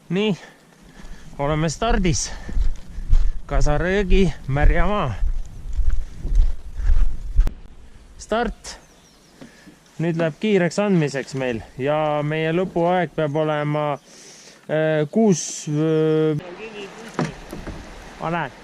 Nii, oleme stardis. Kasarõõgi Märjamaa. Start. Nüüd läheb kiireks andmiseks meil ja meie lõpuaeg peab olema 6... Ma näen.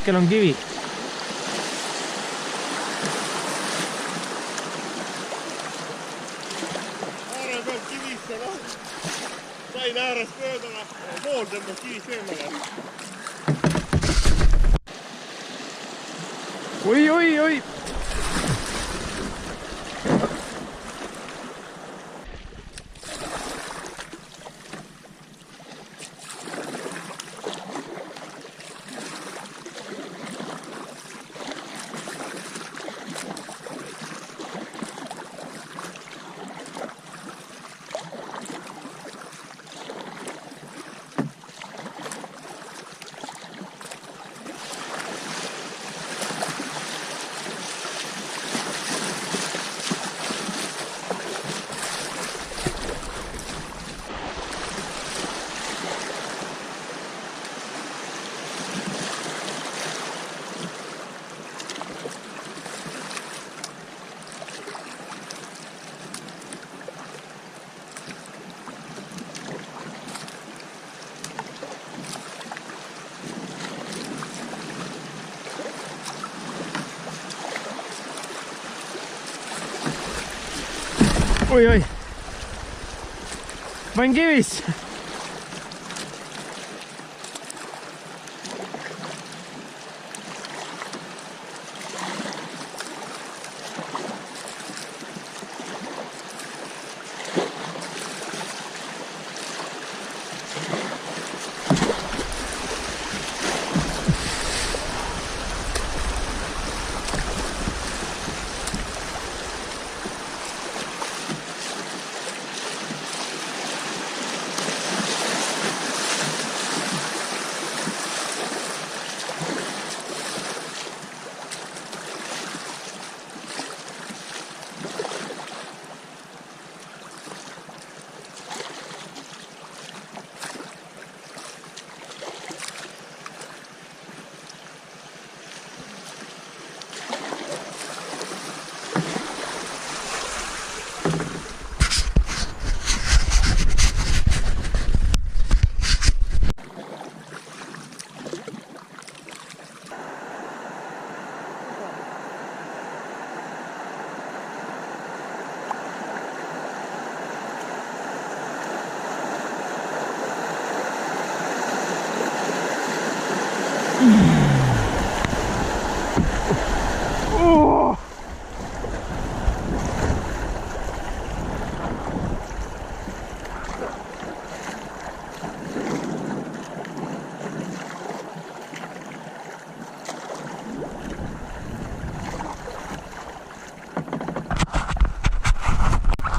Kel on kivi. Aare peal kivisse sain äärest mööda, pool tõmbas kivist eemale. Oi! Oi! Ma olen kivis!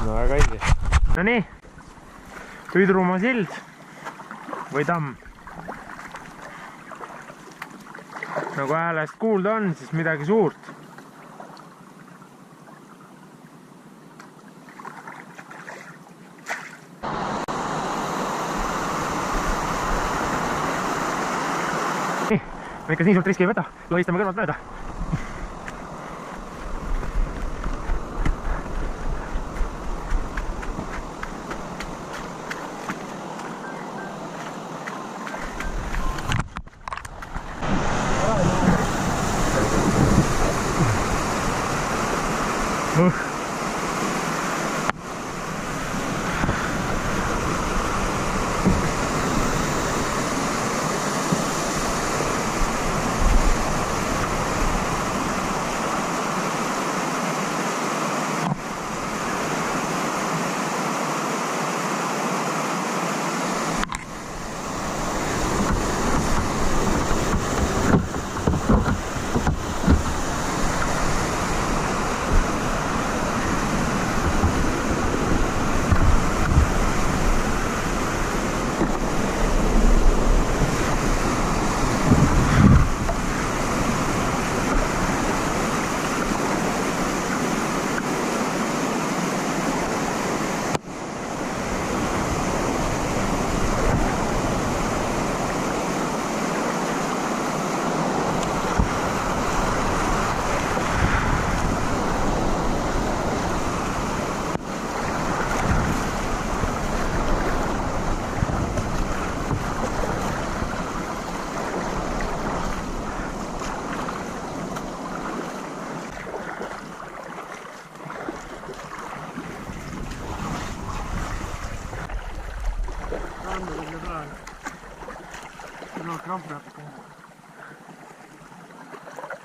Väga õige. No nii, Üdrumaa sild või tamm. Nagu häälest kuulda on, siis midagi suurt. me ikka nii suurt riski ei võta, lohistame kõrvalt mööda.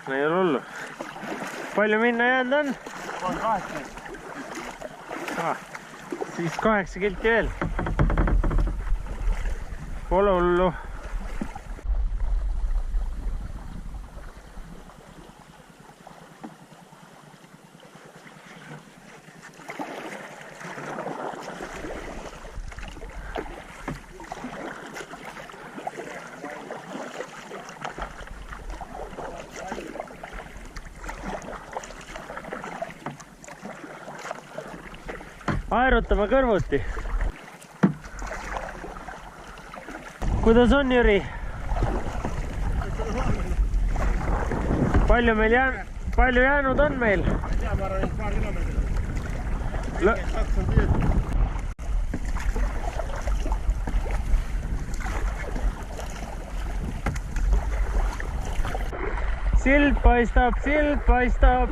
No ei ole hullu. Palju minna jäänud on? 8. Siis 8 kilti veel. Pole hullu. Aerutame kõrvuti. Kuidas on, Jüri? Palju jäänud on meil? Ma ei tea, ma arvan, et paar kilomeetrit. Sild paistab, sild paistab.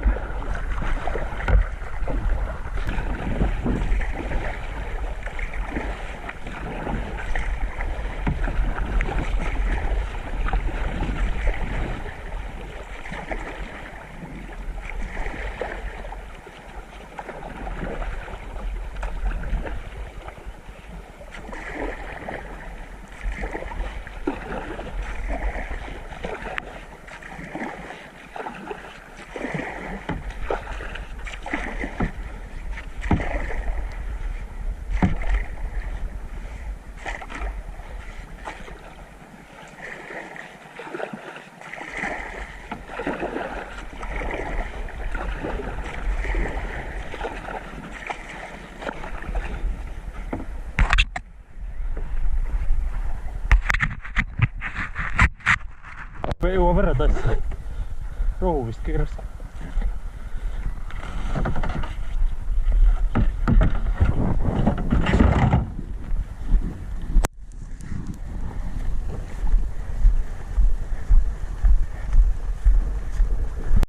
Jõuab ära tassi. Rohu vist kõige raskem.